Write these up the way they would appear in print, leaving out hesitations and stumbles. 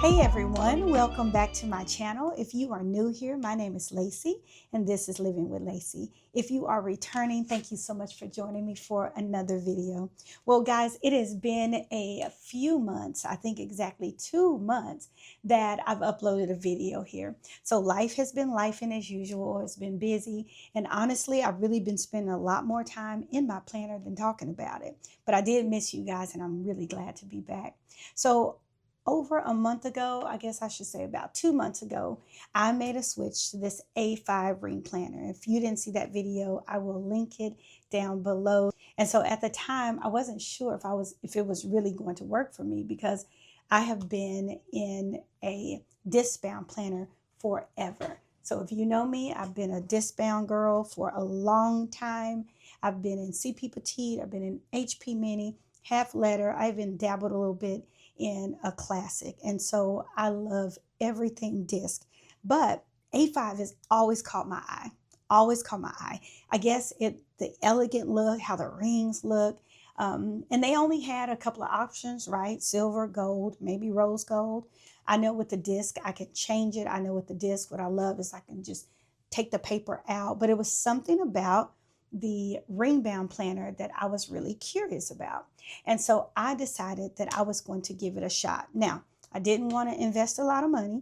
Hey everyone, welcome back to my channel. If you are new here, my name is Lacey and this is Living with Lacey. If you are returning, thank you so much for joining me for another video. Well guys, it has been a few months, I think exactly 2 months that I've uploaded a video here. So life has been lifing as usual. It's been busy and honestly, I've really been spending a lot more time in my planner than talking about it. But I did miss you guys and I'm really glad to be back. So over a month ago, I guess I should say about 2 months ago, I made a switch to this A5 ring planner. If you didn't see that video, I will link it down below. And so at the time, I wasn't sure if it was really going to work for me because I have been in a disc bound planner forever. So if you know me, I've been a disc bound girl for a long time. I've been in CP Petite, I've been in HP Mini, half letter. I even dabbled a little bit in a classic. And so I love everything disc, but A5 has always caught my eye, always caught my eye. I guess the elegant look, how the rings look. And they only had a couple of options, right? Silver, gold, maybe rose gold. I know with the disc, I can change it. I know with the disc, what I love is I can just take the paper out, but it was something about the ring bound planner that I was really curious about. And so I decided that I was going to give it a shot. Now, I didn't want to invest a lot of money.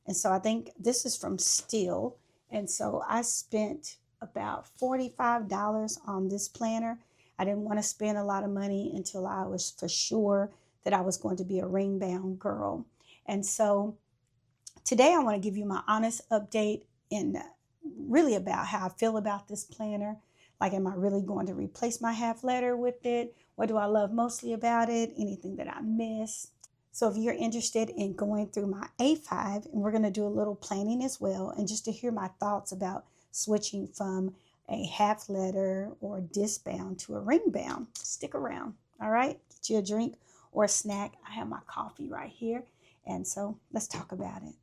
And so I think this is from Steel. And so I spent about $45 on this planner. I didn't want to spend a lot of money until I was for sure that I was going to be a ring bound girl. And so today I want to give you my honest update and really about how I feel about this planner. Like, am I really going to replace my half letter with it? What do I love mostly about it? Anything that I miss? So if you're interested in going through my A5, and we're going to do a little planning as well, and just to hear my thoughts about switching from a half letter or disc bound to a ring bound, stick around. All right, get you a drink or a snack. I have my coffee right here. And so let's talk about it.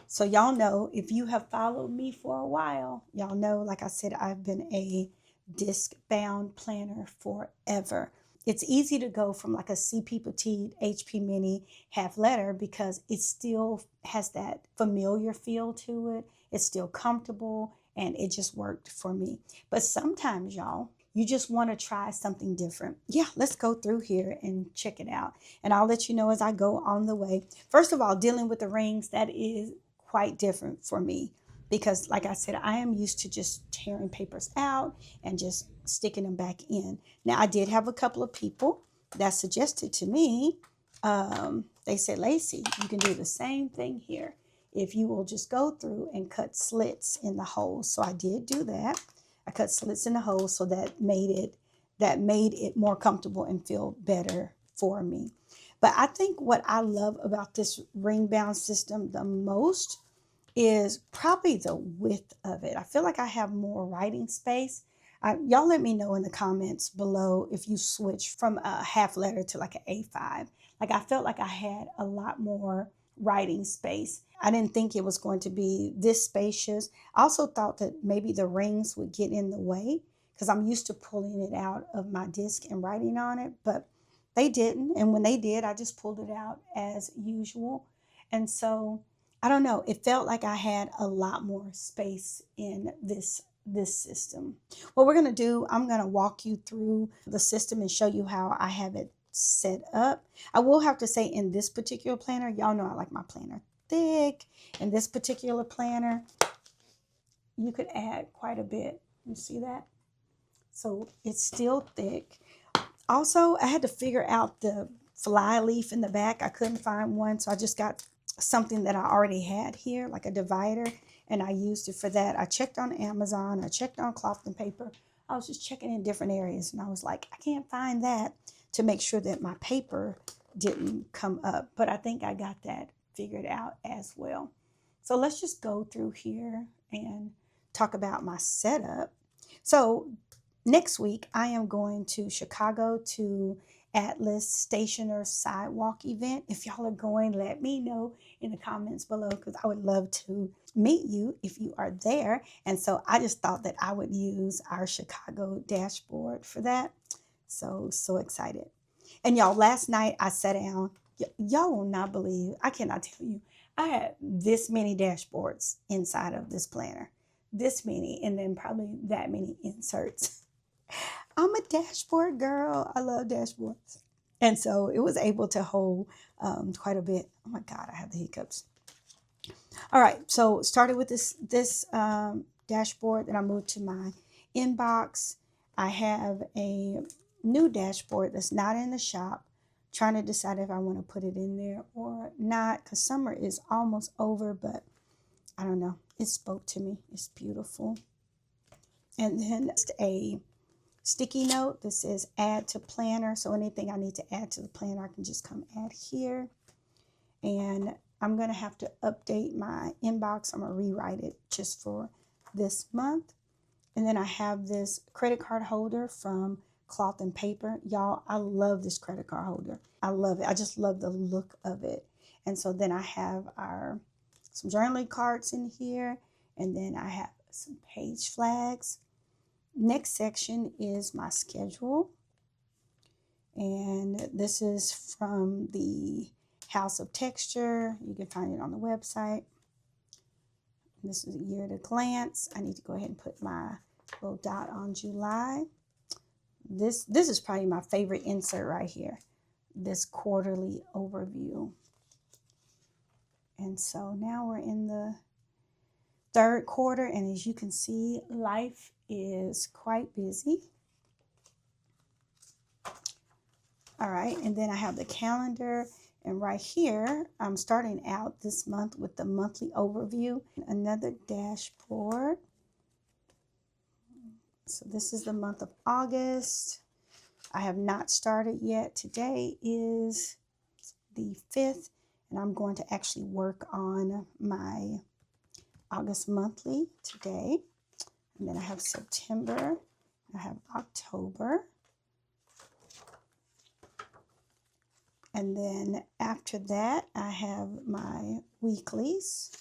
So y'all know, if you have followed me for a while, y'all know, like I said, I've been a disc bound planner forever. It's easy to go from like a CP Petite, HP Mini, half letter because it still has that familiar feel to it. It's still comfortable and it just worked for me. But sometimes y'all, you just want to try something different. Yeah, let's go through here and check it out. And I'll let you know as I go on the way. First of all, dealing with the rings, that is quite different for me because like I said, I am used to just tearing papers out and just sticking them back in. Now I did have a couple of people that suggested to me, they said, Lacey, you can do the same thing here if you will just go through and cut slits in the holes. So I did do that. I cut slits in the holes, so that made it more comfortable and feel better for me. But I think what I love about this ring bound system the most is probably the width of it. I feel like I have more writing space. Y'all let me know in the comments below if you switch from a half letter to like an A5. Like I felt like I had a lot more writing space. I didn't think it was going to be this spacious. I also thought that maybe the rings would get in the way because I'm used to pulling it out of my disc and writing on it, but they didn't. And when they did, I just pulled it out as usual. And so I don't know, it felt like I had a lot more space in this system. What we're going to do, I'm going to walk you through the system and show you how I have it set up. I will have to say in this particular planner, y'all know I like my planner thick. In this particular planner, you could add quite a bit. You see that? So it's still thick. Also, I had to figure out the fly leaf in the back. I couldn't find one, so I just got something that I already had here, like a divider, and I used it for that. I checked on Amazon. I checked on Cloth and Paper. I was just checking in different areas, and I was like, I can't find that to make sure that my paper didn't come up. But I think I got that figured out as well. So let's just go through here and talk about my setup. So next week, I am going to Chicago to Atlas Stationer Sidewalk event. If y'all are going, let me know in the comments below because I would love to meet you if you are there. And so I just thought that I would use our Chicago dashboard for that. So excited. And y'all, last night I sat down Y'all will not believe, I cannot tell you, I had this many dashboards inside of this planner, this many, and then probably that many inserts. I'm a dashboard girl. I love dashboards. And so it was able to hold quite a bit. Oh my God, I have the hiccups. All right, so started with this dashboard, and I moved to my inbox. I have a new dashboard that's not in the shop, trying to decide if I want to put it in there or not, because summer is almost over, but I don't know. It spoke to me. It's beautiful. And then a sticky note that says add to planner. So anything I need to add to the planner, I can just come add here. And I'm going to have to update my inbox. I'm going to rewrite it just for this month. And then I have this credit card holder from Cloth and Paper. Y'all, I love this credit card holder. I love it. I just love the look of it. And so then I have some journaling cards in here. And then I have some page flags. Next section is my schedule. And this is from the House of Texture. You can find it on the website. This is a year at a glance. I need to go ahead and put my little dot on July. This is probably my favorite insert right here. This quarterly overview. And so now we're in the third quarter, and as you can see, life is quite busy. All right, and then I have the calendar, and right here, I'm starting out this month with the monthly overview. Another dashboard. So this is the month of August. I have not started yet. Today is the 5th, and I'm going to actually work on my August monthly today. And then I have September, I have October. And then after that, I have my weeklies.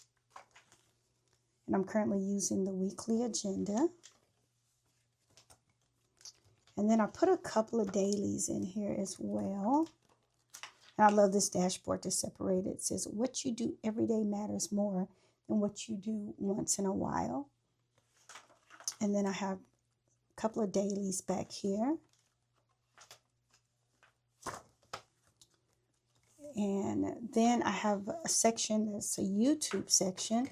And I'm currently using the weekly agenda. And then I put a couple of dailies in here as well. And I love this dashboard to separate it. It says, what you do every day matters more than what you do once in a while. And then I have a couple of dailies back here. And then I have a section that's a YouTube section.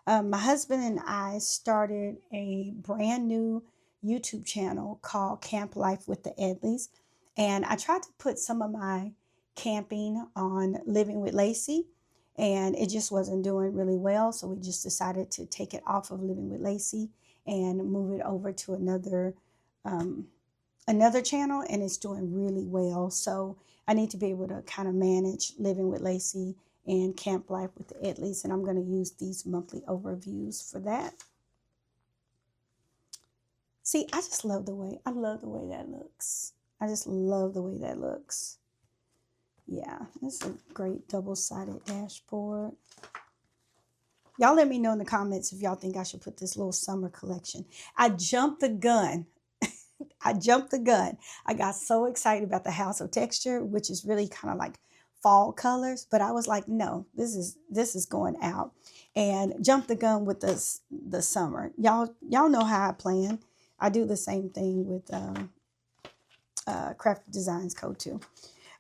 My husband and I started a brand new YouTube channel called Camp Life with the Edleys. And I tried to put some of my camping on Living with Lacey, and it just wasn't doing really well. So we just decided to take it off of Living with Lacey and move it over to another channel, and it's doing really well. So I need to be able to kind of manage Living with Lacey and Camp Life with the Edleys, and I'm going to use these monthly overviews for that. See, I love the way that looks. I just love the way that looks. Yeah, this is a great double-sided dashboard. Y'all let me know in the comments if y'all think I should put this little summer collection. I jumped the gun. I jumped the gun. I got so excited about the House of Texture, which is really kind of like fall colors, but I was like, no, this is going out, and jumped the gun with the summer. Y'all know how I plan. I do the same thing with Crafted Designs Code too.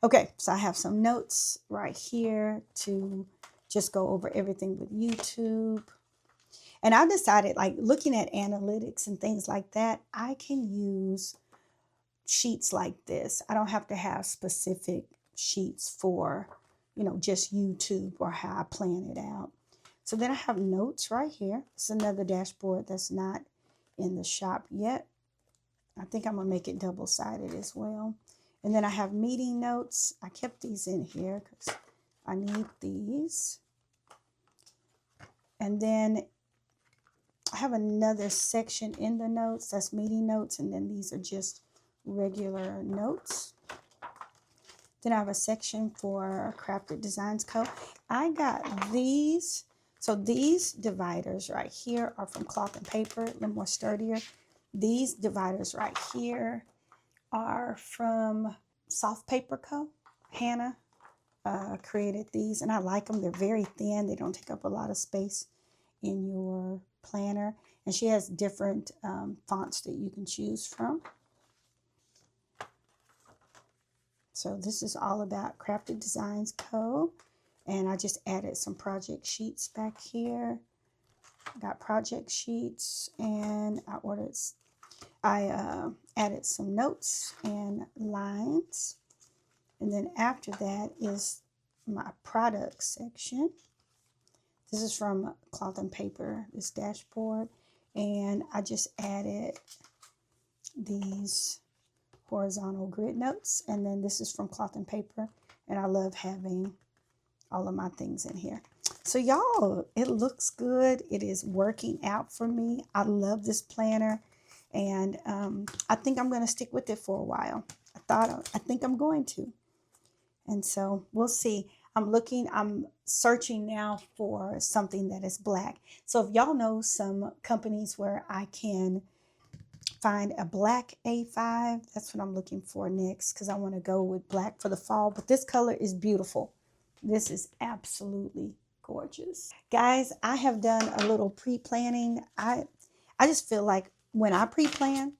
Okay, so I have some notes right here to just go over everything with YouTube. And I decided, like, looking at analytics and things like that, I can use sheets like this. I don't have to have specific sheets for, just YouTube or how I plan it out. So then I have notes right here. It's another dashboard that's not in the shop yet. I think I'm going to make it double-sided as well. And then I have meeting notes. I kept these in here because I need these. And then I have another section in the notes that's meeting notes, and then these are just regular notes. Then I have a section for Crafted Designs Code. I got these. So these dividers right here are from Cloth and Paper, a little more sturdier. These dividers right here are from Soft Paper Co. Hannah. created these, and I like them. They're very thin. They don't take up a lot of space in your planner. And she has different fonts that you can choose from. So this is all about Crafted Designs Co. And I just added some project sheets back here. Got project sheets, and I added some notes and lines. And then after that is my product section. This is from Cloth and Paper, this dashboard. And I just added these horizontal grid notes. And then this is from Cloth and Paper. And I love having all of my things in here. So y'all, it looks good. It is working out for me. I love this planner. And I think I'm going to stick with it for a while. I think I'm going to. And so we'll see. I'm searching now for something that is black. So if y'all know some companies where I can find a black A5, that's what I'm looking for next, because I want to go with black for the fall. But this color is beautiful. This is absolutely gorgeous. Guys, I have done a little pre-planning. I just feel like when I pre-plan,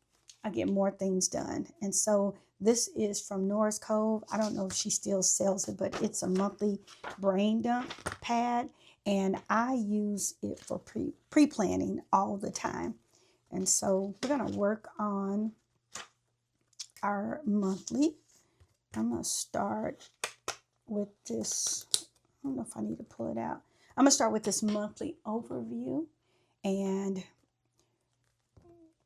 I get more things done. And so this is from Nora's Cove. I don't know if she still sells it, but it's a monthly brain dump pad. And I use it for pre-planning all the time. And so we're going to work on our monthly. I'm going to start with this. I don't know if I need to pull it out. I'm going to start with this monthly overview and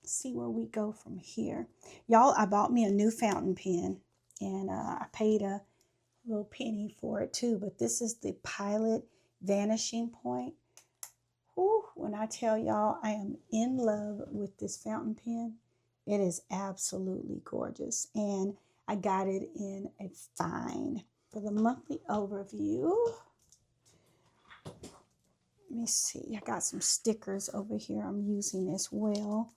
see where we go from here. Y'all, I bought me a new fountain pen, and I paid a little penny for it too, but this is the Pilot Vanishing Point. Whew, when I tell y'all I am in love with this fountain pen, it is absolutely gorgeous, and I got it in a fine. For the monthly overview, let me see, I got some stickers over here I'm using as well.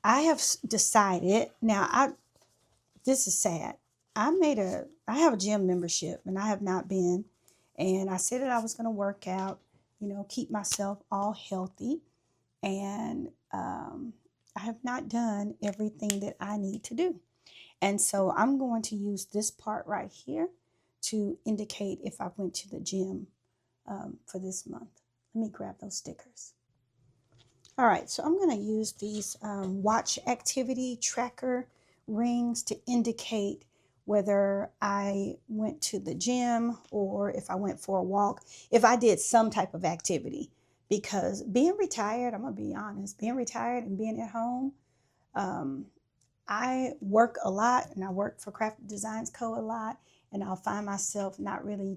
I have decided, now this is sad. I have a gym membership and I have not been. And I said that I was going to work out, keep myself all healthy. And I have not done everything that I need to do. And so I'm going to use this part right here to indicate if I went to the gym for this month. Let me grab those stickers. All right, so I'm going to use these watch activity tracker rings to indicate whether I went to the gym or if I went for a walk, if I did some type of activity. Because being retired, I'm going to be honest, being retired and being at home, I work a lot, and I work for Crafted Designs Co. a lot, and I'll find myself not really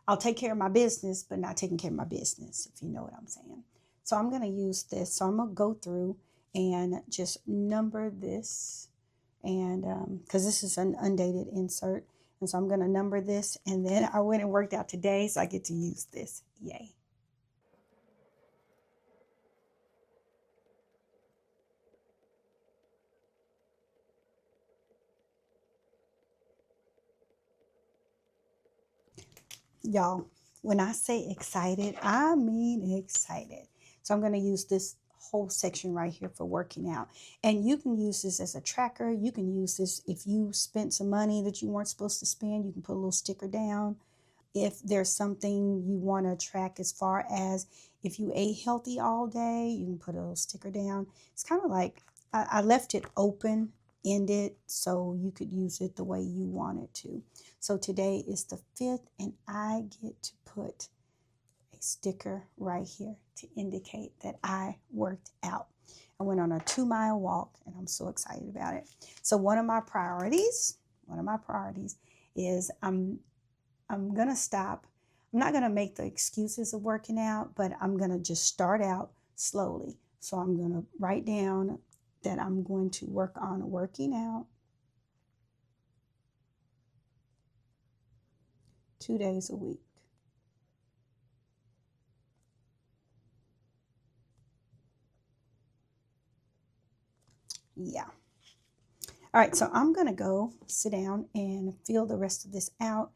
I'll take care of my business, but not taking care of my business, if you know what I'm saying. So I'm going to use this. So I'm going to go through and just number this, and because this is an undated insert. And so I'm going to number this, and then I went and worked out today, so I get to use this. Yay. Y'all, when I say excited, I mean excited. So I'm going to use this whole section right here for working out. And you can use this as a tracker. You can use this if you spent some money that you weren't supposed to spend. You can put a little sticker down. If there's something you want to track, as far as if you ate healthy all day, you can put a little sticker down. It's kind of like I left it open-ended so you could use it the way you want it to. So today is the 5th, and I get to put a sticker right here to indicate that I worked out. I went on a 2-mile walk, and I'm so excited about it. So one of my priorities is I'm going to stop. I'm not going to make the excuses of working out, but I'm going to just start out slowly. So I'm going to write down that I'm going to work on working out 2 days a week. Yeah. All right, so I'm gonna go sit down and fill the rest of this out,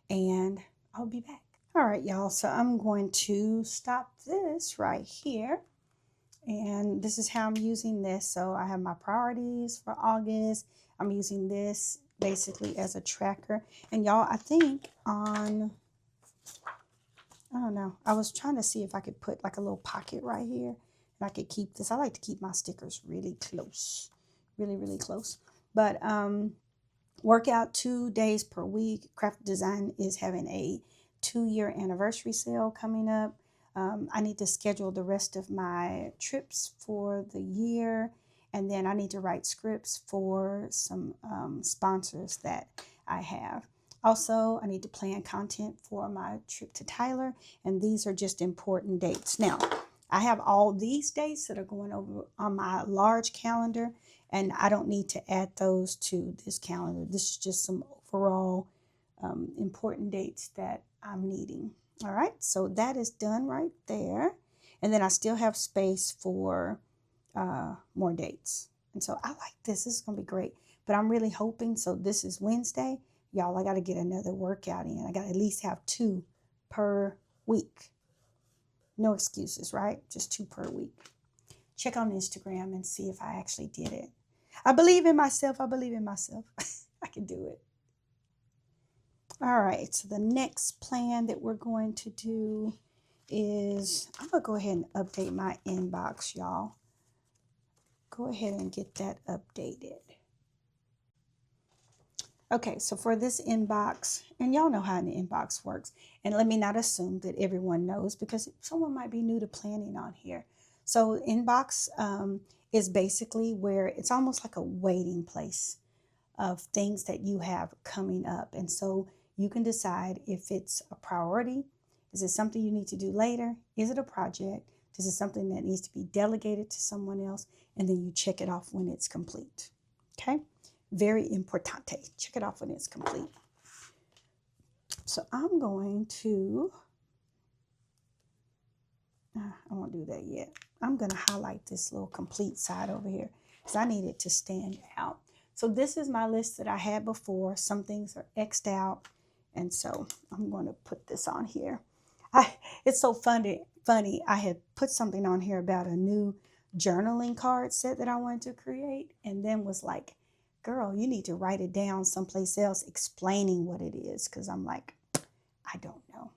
and I'll be back. All right, y'all, so I'm going to stop this right here. And this is how I'm using this. So I have my priorities for August. I'm using this basically as a tracker. And y'all, I think on, I don't know, I was trying to see if I could put like a little pocket right here and I could keep this. I like to keep my stickers really close, really, really close. But work out 2 days per week. Craft Design is having a 2-year anniversary sale coming up. I need to schedule the rest of my trips for the year, and then I need to write scripts for some sponsors that I have. Also, I need to plan content for my trip to Tyler, and these are just important dates. Now, I have all these dates that are going over on my large calendar, and I don't need to add those to this calendar. This is just some overall important dates that I'm needing. All right, so that is done right there. And then I still have space for more dates. And so I like this. This is going to be great. But I'm really hoping, so this is Wednesday. Y'all, I got to get another workout in. I got to at least have 2 per week. No excuses, right? Just 2 per week. Check on Instagram and see if I actually did it. I believe in myself. I believe in myself. I can do it. All right, so the next plan that we're going to do is, I'm going to go ahead and update my inbox, y'all. Go ahead and get that updated. Okay, so for this inbox, and y'all know how an inbox works, and let me not assume that everyone knows because someone might be new to planning on here. So inbox is basically where it's almost like a waiting place of things that you have coming up. And so you can decide if it's a priority. Is it something you need to do later? Is it a project? Is it something that needs to be delegated to someone else? And then you check it off when it's complete. Okay? Very importante. Check it off when it's complete. So I'm going to, I won't do that yet. I'm going to highlight this little complete side over here because I need it to stand out. So this is my list that I had before. Some things are X'd out. And so I'm going to put this on here. It's so funny. I had put something on here about a new journaling card set that I wanted to create. And then was like, girl, you need to write it down someplace else explaining what it is. Because I'm like, I don't know.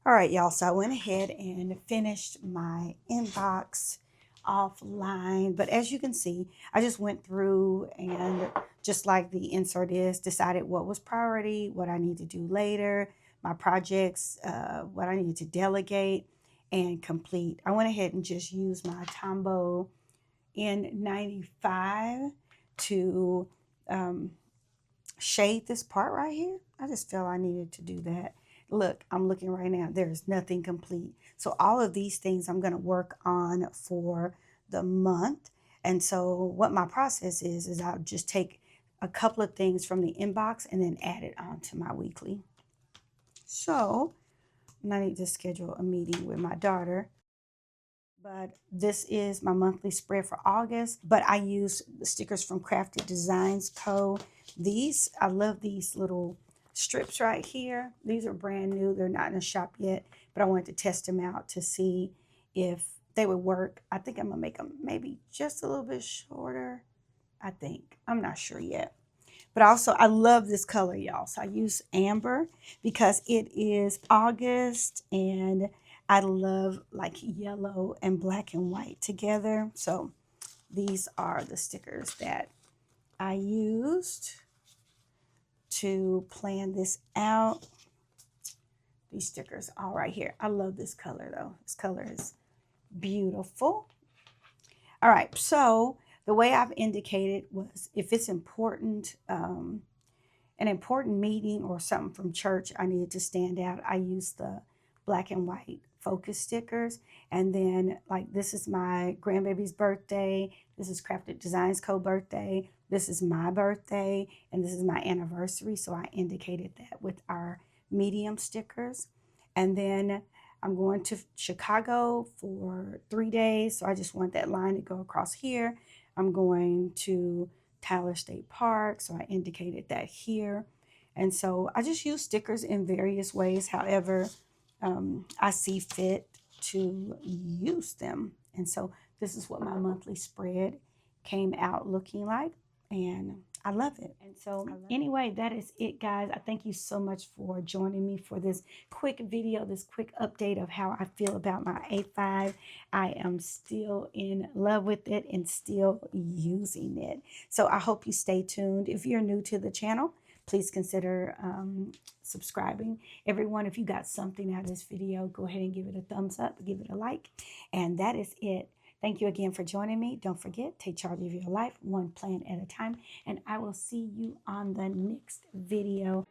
All right, y'all, so I went ahead and finished my inbox offline. But as you can see, I just went through and just like the insert is, decided what was priority, what I need to do later, my projects, what I needed to delegate and complete. I went ahead and just used my Tombow N95 to shade this part right here. I just felt I needed to do that. Look, I'm looking right now. There's nothing complete. So all of these things I'm going to work on for the month. And so what my process is I'll just take a couple of things from the inbox and then add it onto my weekly. So I need to schedule a meeting with my daughter. But this is my monthly spread for August. But I use the stickers from Crafted Designs Co. These, I love these little strips right here. These are brand new. They're not in the shop yet, but I wanted to test them out to see if they would work. I think I'm gonna make them maybe just a little bit shorter. I think. I'm not sure yet. But also, I love this color, y'all. So I use amber because it is August and I love like yellow and black and white together. So these are the stickers that I used to plan this out. These stickers all right here. I love this color though. This color is beautiful. All right, so the way I've indicated was if it's important, an important meeting or something from church, I needed to stand out. I use the black and white focus stickers. And then like this is my grandbaby's birthday. This is Crafted Designs Co. birthday. This is my birthday. And this is my anniversary. So I indicated that with our medium stickers. And then I'm going to Chicago for 3 days. So I just want that line to go across here. I'm going to Tyler State Park. So I indicated that here. And so I just use stickers in various ways. However, I see fit to use them. And so this is what my monthly spread came out looking like. And I love it. And so anyway, that is it, guys. I thank you so much for joining me for this quick video, this quick update of how I feel about my A5. I am still in love with it and still using it. So I hope you stay tuned. If you're new to the channel, please consider subscribing. Everyone, if you got something out of this video, go ahead and give it a thumbs up, give it a like. And that is it. Thank you again for joining me. Don't forget, take charge of your life, one plan at a time. And I will see you on the next video.